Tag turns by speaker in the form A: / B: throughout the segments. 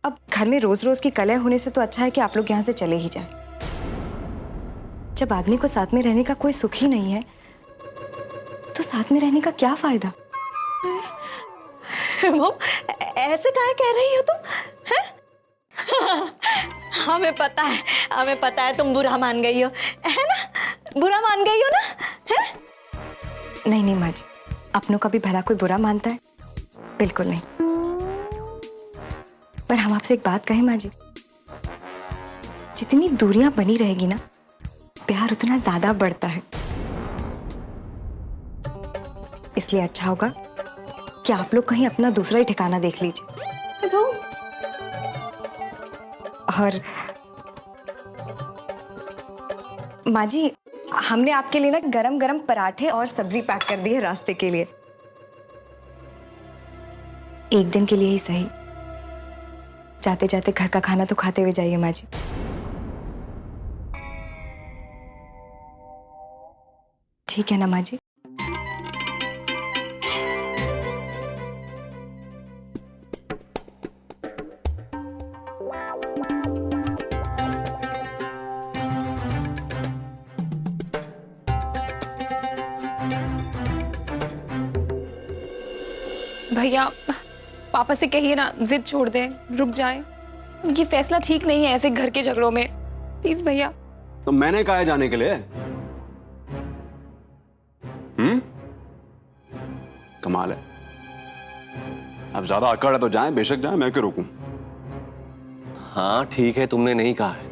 A: अब घर में रोज रोज की कलह होने से तो अच्छा है कि आप लोग यहाँ से चले ही जाएं। जब आदमी को साथ में रहने का कोई सुख ही नहीं है तो साथ में रहने का क्या फायदा।
B: वो ऐसे काहे कह रही हो तुम हैं? हमें पता है तुम बुरा मान गई हो, है ना? बुरा मान गई हो ना? है?
A: नहीं नहीं माँ जी, अपनों का भी भला कोई बुरा मानता है? बिल्कुल नहीं। पर हम आपसे एक बात कहें माँ जी, जितनी दूरियां बनी रहेगी ना, प्यार उतना ज्यादा बढ़ता है। इसलिए अच्छा होगा कि आप लोग कहीं अपना दूसरा ही ठिकाना देख लीजिए। और माँ जी, हमने आपके लिए ना गरम गरम पराठे और सब्जी पैक कर दी है रास्ते के लिए। एक दिन के लिए ही सही, जाते जाते घर का खाना तो खाते हुए जाइए माँ जी। ठीक है ना माँ जी?
C: भैया पापा से कहिए ना, जिद छोड़ दें, रुक जाएं। ये फैसला ठीक नहीं है ऐसे घर के झगड़ों में, प्लीज भैया।
D: तो मैंने कहा है जाने के लिए। कमाल है। अब ज्यादा अकड़ है तो जाएं, बेशक जाएं, मैं क्यों रोकूं।
E: हाँ ठीक है, तुमने नहीं कहा है,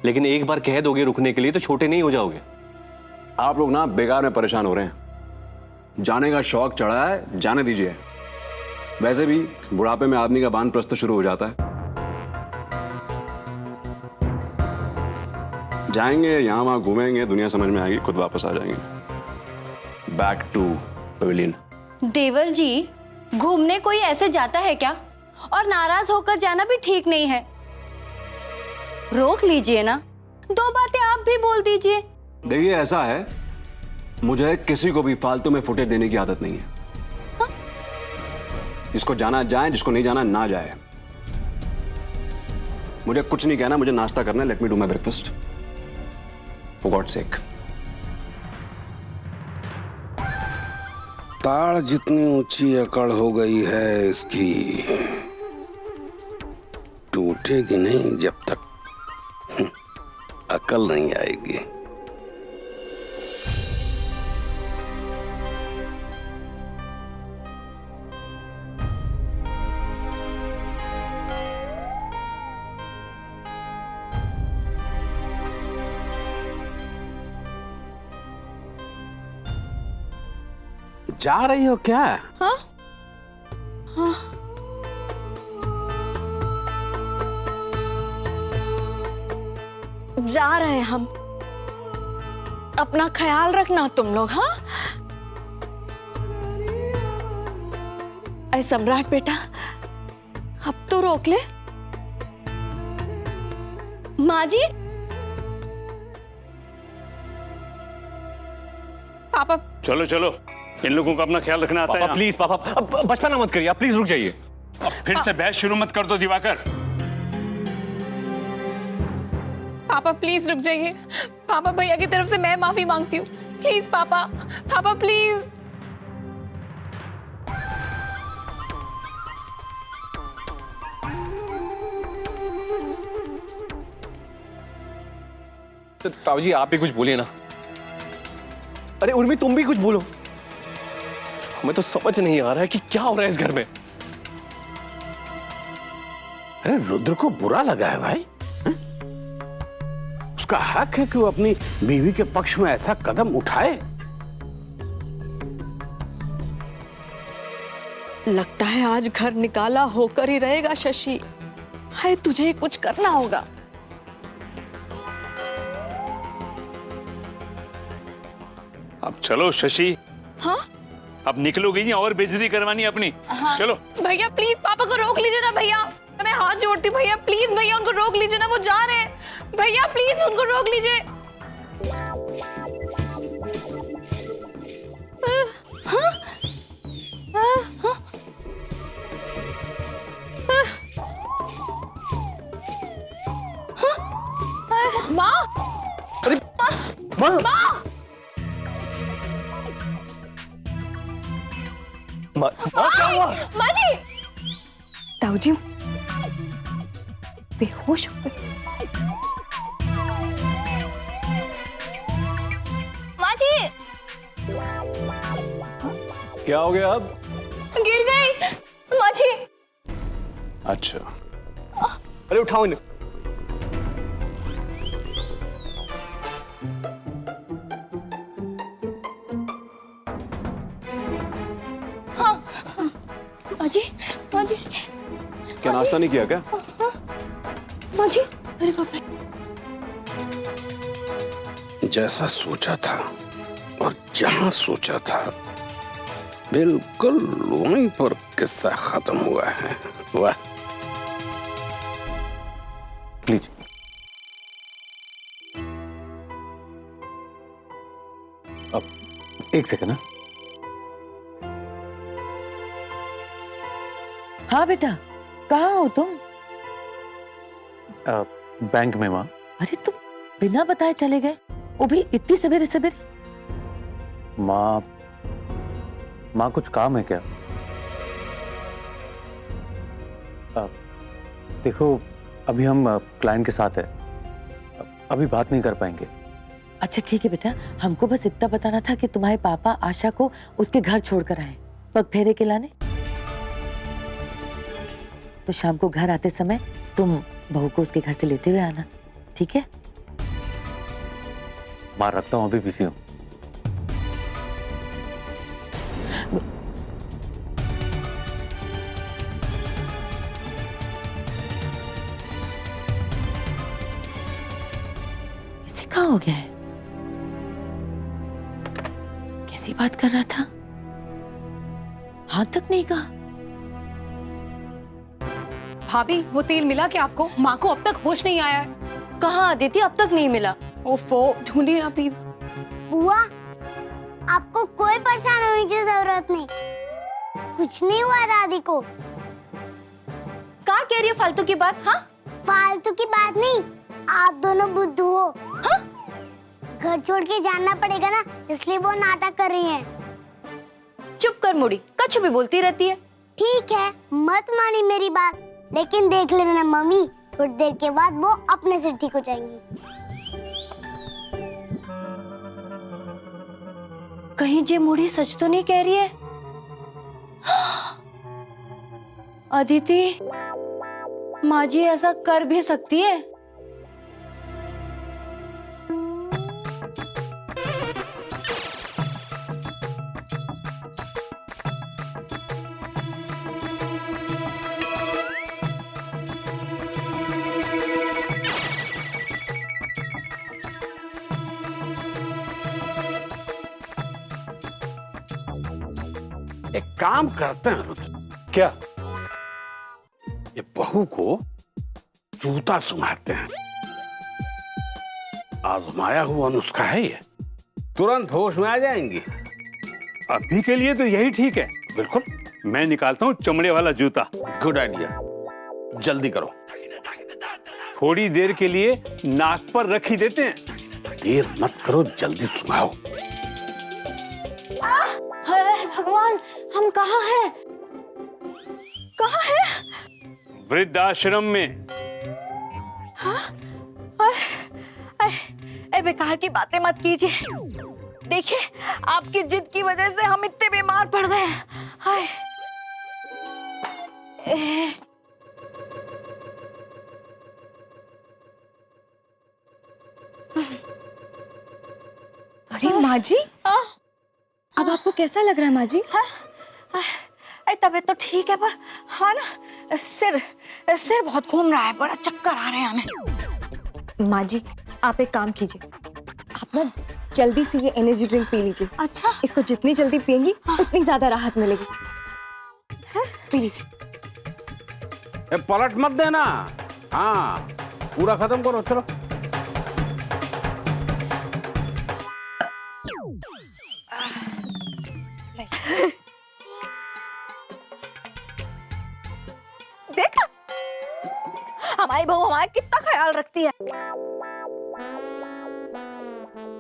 E: लेकिन एक बार कह दोगे रुकने के लिए तो छोटे नहीं हो जाओगे।
D: आप लोग ना बेकार में परेशान हो रहे हैं। जाने का शौक चढ़ा है, जाने दीजिए। वैसे भी बुढ़ापे में आदमी का वानप्रस्थ शुरू हो जाता है। जाएंगे, यहां वहां घूमेंगे, दुनिया समझ में आएगी, खुद वापस आ जाएंगे। Back to pavilion.
B: देवर जी, घूमने कोई ऐसे जाता है क्या? और नाराज होकर जाना भी ठीक नहीं है। रोक लीजिए ना, दो बातें आप भी बोल दीजिए।
D: देखिए ऐसा है, मुझे किसी को भी फालतू में फुटेज देने की आदत नहीं है।
B: हाँ?
D: जिसको जाना जाए, जिसको नहीं जाना ना जाए। मुझे कुछ नहीं कहना, मुझे नाश्ता करना है। Let me do my breakfast for God's sake.
F: ताड़ जितनी ऊंची अकड़ हो गई है इसकी, टूटेगी नहीं जब तक अकल नहीं आएगी। जा रही हो क्या?
B: हाँ? हाँ। जा रहे हैं हम। अपना ख्याल रखना तुम लोग। हाँ? ऐ सम्राट बेटा, अब तो रोक ले। माँ जी,
C: पापा
G: चलो चलो, इन लोगों का अपना ख्याल रखना आता है।
E: पापा प्लीज, पापा अब बचपना मत करिए, आप प्लीज रुक जाइए।
G: अब फिर से बहस शुरू मत कर दो दिवाकर।
C: पापा प्लीज रुक जाइए। पापा भैया की तरफ से मैं माफी मांगती हूँ, प्लीज पापा। पापा प्लीज।
E: तो ताऊ जी आप भी कुछ बोलिए ना। अरे उर्मी तुम भी कुछ बोलो। हमें तो समझ नहीं आ रहा है कि क्या हो रहा है इस घर में।
F: अरे रुद्र को बुरा लगा है भाई। उसका हक है कि वो अपनी बीवी के पक्ष में ऐसा कदम उठाए।
B: लगता है आज घर निकाला होकर ही रहेगा शशि। है तुझे कुछ करना होगा।
G: अब चलो शशि।
B: हाँ?
G: अब निकलोगी या और बेइज्जती करवानी अपनी?
B: हाँ।
G: चलो
C: भैया प्लीज पापा को रोक लीजिए ना भैया, मैं हाथ जोड़ती हूँ भैया, प्लीज भैया उनको रोक लीजिए ना, वो जा रहे हैं। भैया प्लीज उनको रोक लीजिए।
B: हाँ? हाँ?
C: माँ,
E: अरे माँ, माँ, क्या हुआ?
C: माँ जी,
A: ताऊ जी बेहोश हो गए।
C: माँ जी,
D: क्या हो गया अब?
C: गिर गई माँ जी।
D: अच्छा,
E: अरे उठाओ इन्हें।
B: माँ जी, माँ जी,
D: क्या नाश्ता नहीं किया क्या?
B: माँ जी, अरे बाप रे।
F: जैसा सोचा था और जहां सोचा था बिल्कुल वहीं पर किस्सा खत्म हुआ है। वाह।
E: लीजिए। अब एक सेकंड ना।
H: हाँ बेटा, कहाँ हो तुम?
E: बैंक में माँ।
H: अरे तुम बिना बताए चले गए, वो भी इतनी सवेरे सवेरे।
E: माँ कुछ काम है क्या? देखो अभी हम क्लाइंट के साथ है, अभी बात नहीं कर पाएंगे।
H: अच्छा ठीक है बेटा, हमको बस इतना बताना था कि तुम्हारे पापा आशा को उसके घर छोड़कर आए पग फेरे के लाने। तो शाम को घर आते समय तुम बहू को उसके घर से लेते हुए आना, ठीक है?
E: माँ रखता हूँ, अभी बिजी हूँ।
H: इसे कहाँ हो गया है? कैसी बात कर रहा था, हाथ तक नहीं कहा।
C: भाभी, वो तेल मिला क्या आपको? माँ को अब तक होश नहीं आया है।
B: कहाँ अदिति, अब तक नहीं मिला।
C: ओफो, ढूंढिए ना प्लीज।
I: बुआ, आपको कोई परेशान होने की जरूरत नहीं, कुछ नहीं हुआ दादी को।
B: कहाँ कह रही है फालतू की बात? हाँ,
I: फालतू की बात नहीं, आप दोनों बुद्धू हो। हाँ? घर छोड़ के जाना पड़ेगा ना, इसलिए वो नाटक कर रही हैं।
B: चुप कर मुड़ी, कछ भी बोलती रहती है।
I: ठीक है, मत मानी मेरी बात, लेकिन देख लेना मम्मी, थोड़ी देर के बाद वो अपने से ठीक हो जाएंगी।
B: कहीं जे मुड़ी सच तो नहीं कह रही है? अदिति, माँ जी ऐसा कर भी सकती है?
F: एक काम करते हैं रुद्र,
E: क्या?
F: ये बहू को जूता सुनाते हैं। आजमाया हुआ नुस्खा है ये, तुरंत होश में आ जाएंगी।
G: अभी के लिए तो यही ठीक है।
F: बिल्कुल,
G: मैं निकालता हूँ चमड़े वाला जूता।
F: गुड आइडिया, जल्दी करो।
G: थोड़ी देर के लिए नाक पर रख ही देते हैं।
F: देर मत करो, जल्दी सुनाओ।
B: हाय भगवान, हम कहाँ हैं? कहाँ हैं?
G: वृद्धाश्रम में।
A: ए बेकार की बातें मत कीजिए। देखिए, आपकी जिद की वजह से हम इतने बीमार पड़ गए हैं। हाय। अरे माँ जी, अब आपको कैसा लग रहा है माँ जी? तबीयत तो ठीक है, पर हाँ ना, सिर बहुत घूम रहा है, बड़ा चक्कर आ रहे हैं हमें। माँ जी, आप एक काम कीजिए, आप ना जल्दी से ये एनर्जी ड्रिंक पी लीजिए। अच्छा, इसको जितनी जल्दी पियेंगी उतनी ज्यादा राहत मिलेगी। पी लीजिए।
F: पलट मत देना। हाँ, पूरा खत्म करो, चलो।
A: देखा, हमारी बहू हमारा कितना ख्याल रखती है।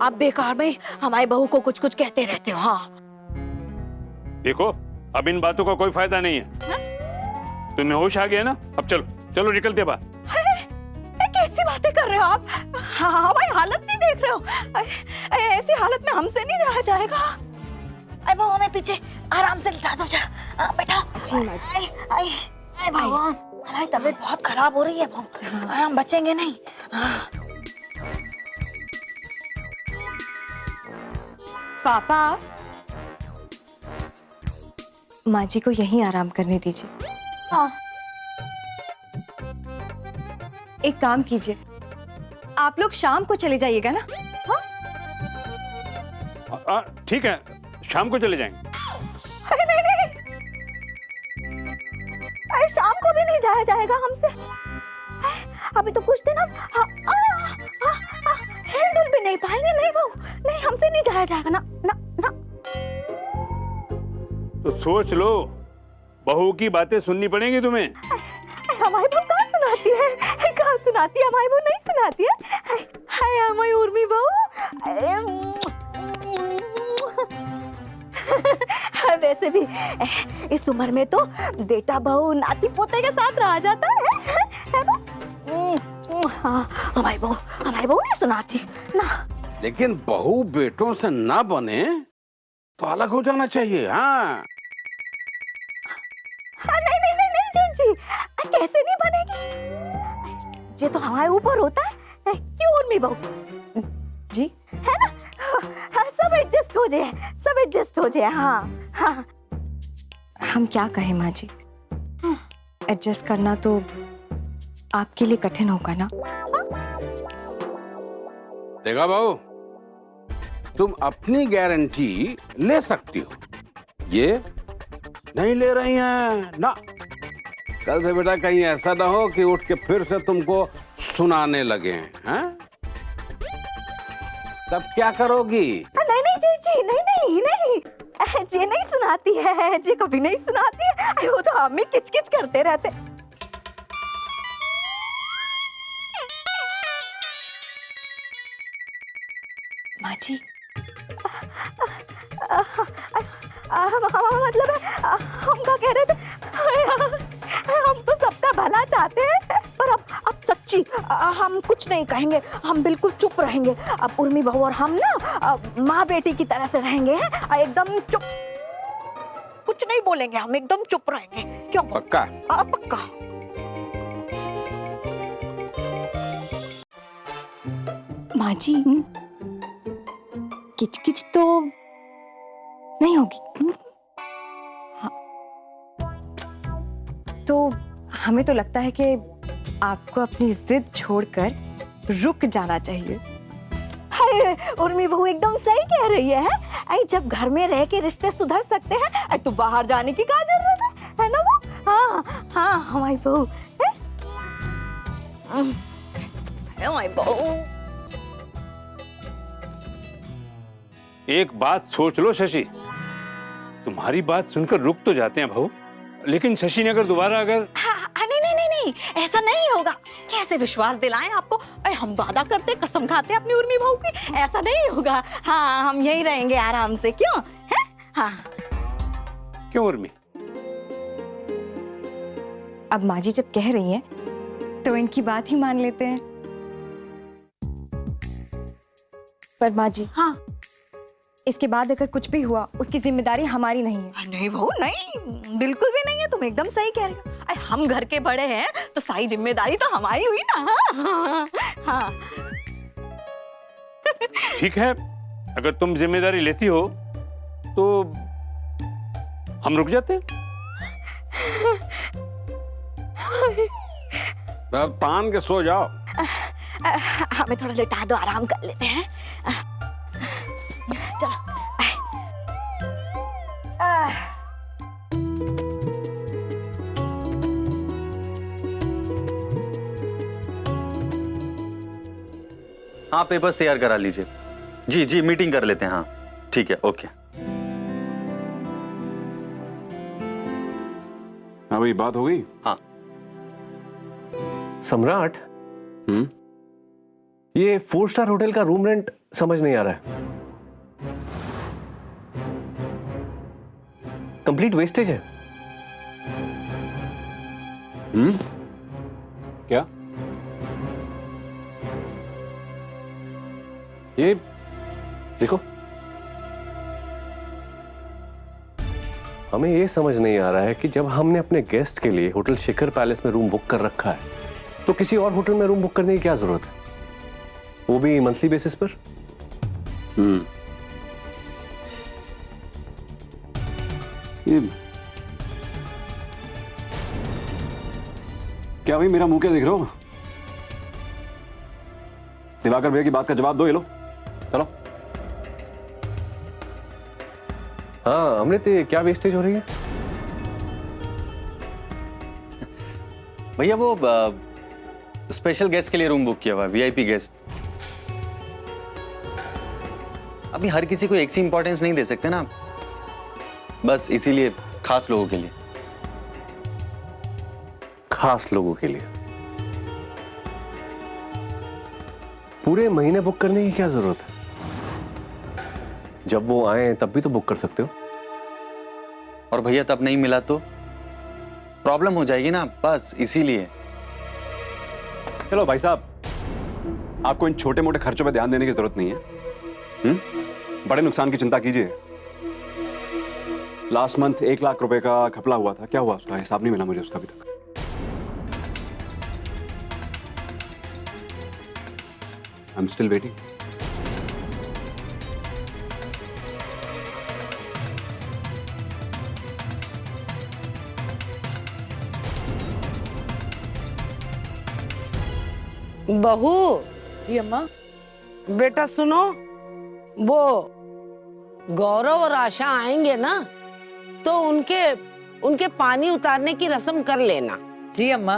A: आप बेकार में हमारी बहू को कुछ कुछ कहते रहते हो। हाँ
G: देखो अब इन बातों का कोई फायदा नहीं है। तुम्हें होश आ गया ना, अब चलो चलो निकलते बाहर।
A: कैसी बातें कर रहे हो आप? हाँ हमारी हालत नहीं देख रहे हो? ऐसी हालत में हमसे नहीं जाया जाएगा। अरे बहू हमें पीछे आराम से लिटा दो जरा। बैठा।
B: जी माँ जी।
A: आई भगवान, हमारी तबीयत बहुत खराब हो रही है बहू। हम बचेंगे नहीं। हाँ।
B: पापा, माँ जी को यहीं आराम करने दीजिए।
A: हाँ।
B: एक काम कीजिए, आप लोग शाम को चले जाइएगा ना।
G: ठीक है, शाम को चले जाएंगे।
A: अरे नहीं, अरे शाम को भी नहीं जाया जाएगा हमसे। अभी तो कुछ दिन हम हिल भी नहीं पाएंगे। नहीं बहू, नहीं हमसे नहीं जाया जाएगा ना ना ना।
G: तो सोच लो, बहू की बातें सुननी पड़ेंगी तुम्हें।
A: हमारी बहू कहाँ सुनाती है? कहाँ सुनाती है? हमारी बहू नहीं सुनाती है। हाय हमारी उर्मी बहू। वैसे भी इस उम्र में तो बेटा बहू नाती पोते के साथ रहा जाता है हाँ, हमारी बहू नहीं सुनाती ना।
F: लेकिन बहू बेटों से ना बने तो अलग हो जाना चाहिए। हाँ
A: नहीं जेठ जी, कैसे नहीं बनेगी? ये तो हमारे ऊपर होता है। क्यों उर्मी बहू
B: जी
A: है ना? हाँ, सब एडजस्ट हो जाए। हाँ हाँ।
B: हम क्या कहें माँ जी, एडजस्ट करना तो आपके लिए कठिन होगा ना।
F: देखा बहू, तुम अपनी गारंटी ले सकती हो, ये नहीं ले रही हैं ना। कल से बेटा कहीं ऐसा ना हो कि उठ के फिर से तुमको सुनाने लगे हैं। तब क्या करोगी?
A: नहीं जेठ जी, नहीं जे नहीं सुनाती है, जे कभी नहीं सुनाती है। वो तो हम ही किच करते रहते।
B: माँ जी
A: मतलब हम क्या कह रहे थे? हम तो सबका भला चाहते हैं, पर अब सच्ची हम कुछ नहीं कहेंगे। हम बिल्कुल चुप रहेंगे। अब उर्मी बहू और हम ना माँ बेटी की तरह से रहेंगे। एकदम चुप, कुछ नहीं बोलेंगे। हम एकदम चुप रहेंगे। क्यों?
F: पक्का?
A: पक्का।
B: माँ जी, किचकिच तो नहीं होगी। हाँ। तो हमें तो लगता है कि आपको अपनी जिद छोड़कर रुक जाना चाहिए।
A: हाय उर्मी बहू एकदम सही कह रही है। जब घर में रह के रिश्ते सुधर सकते हैं तो बाहर जाने की क्या जरूरत है ना वो? हाँ हमारी बहू हमारी बहू।
G: एक बात सोच लो शशि, तुम्हारी बात सुनकर रुक तो जाते हैं बहू, लेकिन शशि ने अगर दोबारा अगर
A: नहीं ऐसा नहीं होगा। कैसे विश्वास दिलाएं आपको? हम वादा करते, कसम खाते अपनी उर्मी बहू की, ऐसा नहीं होगा। हाँ हम यहीं रहेंगे आराम से। क्यों है? हाँ
G: क्यों उर्मी?
B: अब माँ जी जब कह रही हैं तो इनकी बात ही मान लेते हैं। पर माँ जी,
A: हाँ
B: इसके बाद अगर कुछ भी हुआ उसकी जिम्मेदारी हमारी नहीं है।
A: नहीं बहू नहीं, बिल्कुल भी नहीं है। तुम एकदम सही कह रही हो। हम घर के बड़े हैं तो सारी जिम्मेदारी तो हमारी हुई ना। हाँ
G: ठीक है, अगर तुम जिम्मेदारी लेती हो तो हम रुक जाते हैं।
F: अब तान के सो जाओ।
A: हमें थोड़ा लेटा दो, आराम कर लेते हैं। चलो।
J: हाँ, पेपर्स तैयार करा लीजिए। जी मीटिंग कर लेते हैं। हाँ ठीक है, ओके।
D: हाँ भाई, बात हो गई?
J: हाँ।
E: सम्राट, ये 4 स्टार होटल का रूम रेंट समझ नहीं आ रहा है। कंप्लीट वेस्टेज है।
D: क्या?
E: ये देखो, हमें ये समझ नहीं आ रहा है कि जब हमने अपने गेस्ट के लिए होटल शिखर पैलेस में रूम बुक कर रखा है तो किसी और होटल में रूम बुक करने की क्या जरूरत है, वो भी मंथली बेसिस पर।
D: ये क्या भाई, मेरा मुंह क्या देख रहे हो? दिवाकर भैया की बात का जवाब दो। ये लो, चलो।
E: हाँ हमने तो क्या वेस्टेज हो रही है?
J: भैया वो स्पेशल गेस्ट के लिए रूम बुक किया हुआ, वीआईपी गेस्ट। अभी हर किसी को एक सी इंपॉर्टेंस नहीं दे सकते ना, बस इसीलिए खास लोगों के लिए।
E: खास लोगों के लिए पूरे महीने बुक करने की क्या जरूरत है? जब वो आए तब भी तो बुक कर सकते हो।
J: और भैया तब नहीं मिला तो प्रॉब्लम हो जाएगी ना, बस इसीलिए।
D: चलो भाई साहब, आपको इन छोटे मोटे खर्चों पे ध्यान देने की जरूरत नहीं है। बड़े नुकसान की चिंता कीजिए। लास्ट मंथ 1 लाख रुपए का घपला हुआ था, क्या हुआ उसका? हिसाब नहीं मिला मुझे उसका अभी तक। I am still waiting.
K: बहू,
H: जी अम्मा।
K: बेटा सुनो, वो गौरव और आशा आएंगे ना तो उनके पानी उतारने की रस्म कर लेना।
H: जी अम्मा।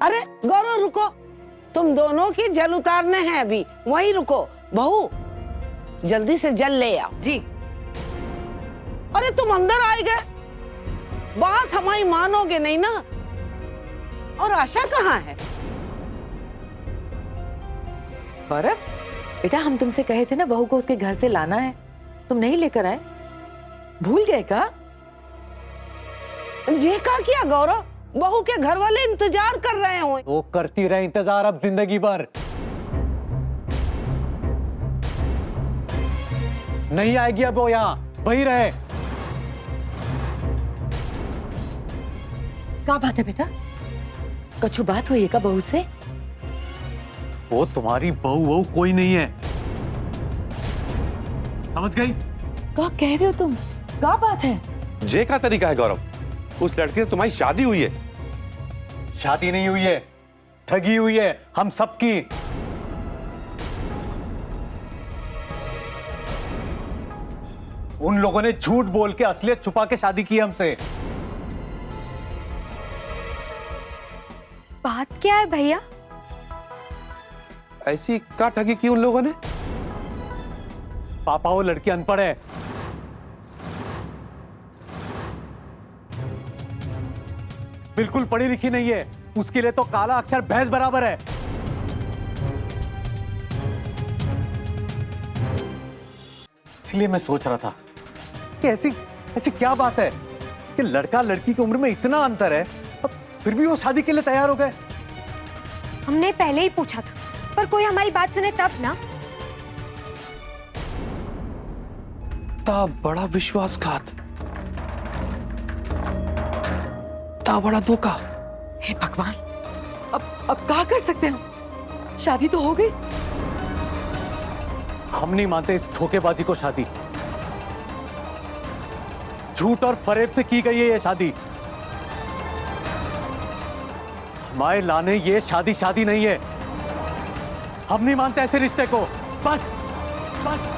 K: अरे गौरव रुको, तुम दोनों की जल उतारने हैं अभी, वहीं रुको। बहू जल्दी से जल ले आओ।
H: जी।
K: अरे तुम अंदर आए गए, बात हमारी मानोगे नहीं ना। और आशा कहाँ है?
H: गौरव बेटा, हम तुमसे कहे थे ना बहू को उसके घर से लाना है, तुम नहीं लेकर आए, भूल गए का?
K: जे का क्या गौरव, बहू के घर वाले इंतजार कर रहे हो।
L: वो करती रहे इंतजार अब जिंदगी भर। नहीं आएगी अब वो यहाँ, वही रहे।
H: क्या बात है बेटा, कछु बात हुई है का बहू से?
L: वो तुम्हारी बहू कोई नहीं है, समझ गई?
H: क्या कह रहे हो तुम, क्या बात है?
F: जे का तरीका है गौरव, उस लड़के से तुम्हारी शादी हुई है।
L: शादी नहीं हुई है, ठगी हुई है हम सबकी। उन लोगों ने झूठ बोल के असलियत छुपा के शादी की हमसे।
A: बात क्या है भैया?
F: ऐसी क्या ठगी की उन लोगों ने?
L: पापा वो लड़की अनपढ़ है, बिल्कुल पढ़ी लिखी नहीं है, उसके लिए तो काला अक्षर भैंस बराबर है। इसलिए मैं सोच रहा था कि ऐसी क्या बात है कि लड़का लड़की की उम्र में इतना अंतर है, अब फिर भी वो शादी के लिए तैयार हो गए।
A: हमने पहले ही पूछा था, पर कोई हमारी बात सुने तब ना।
F: ता बड़ा विश्वासघात, ता बड़ा धोखा।
H: हे भगवान, अब क्या कर सकते हैं? शादी तो हो गई।
L: हम नहीं मानते इस धोखेबाजी को शादी। झूठ और फरेब से की गई है ये शादी। हमारे लाने ये शादी नहीं है। हम नहीं मानते ऐसे रिश्ते को। बस बस।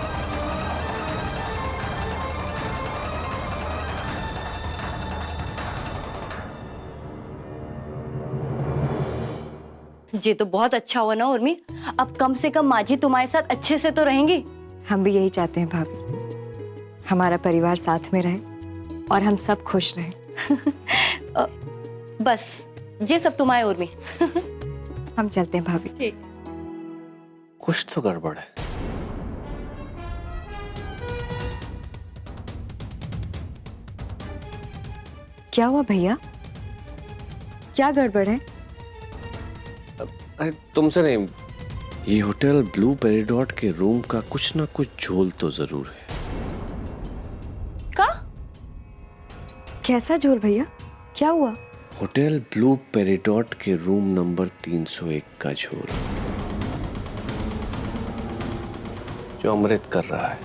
B: ये तो बहुत अच्छा हुआ ना उर्मी, अब कम से कम माजी तुम्हारे साथ अच्छे से तो रहेंगी।
A: हम भी यही चाहते हैं भाभी, हमारा परिवार साथ में रहे और हम सब खुश रहें।
B: बस ये सब तुम्हारे उर्मी।
A: हम चलते हैं भाभी।
B: ठीक।
E: कुछ तो गड़बड़ है।
A: क्या हुआ भैया? क्या गड़बड़ है?
E: अरे तुमसे नहीं, ये होटल ब्लू पेरिडॉट के रूम का कुछ ना कुछ झोल तो जरूर है।
B: का?
A: कैसा झोल भैया? क्या हुआ?
E: होटल ब्लू पेरिडॉट के रूम नंबर 301 का झोल, जो अमृत कर रहा है।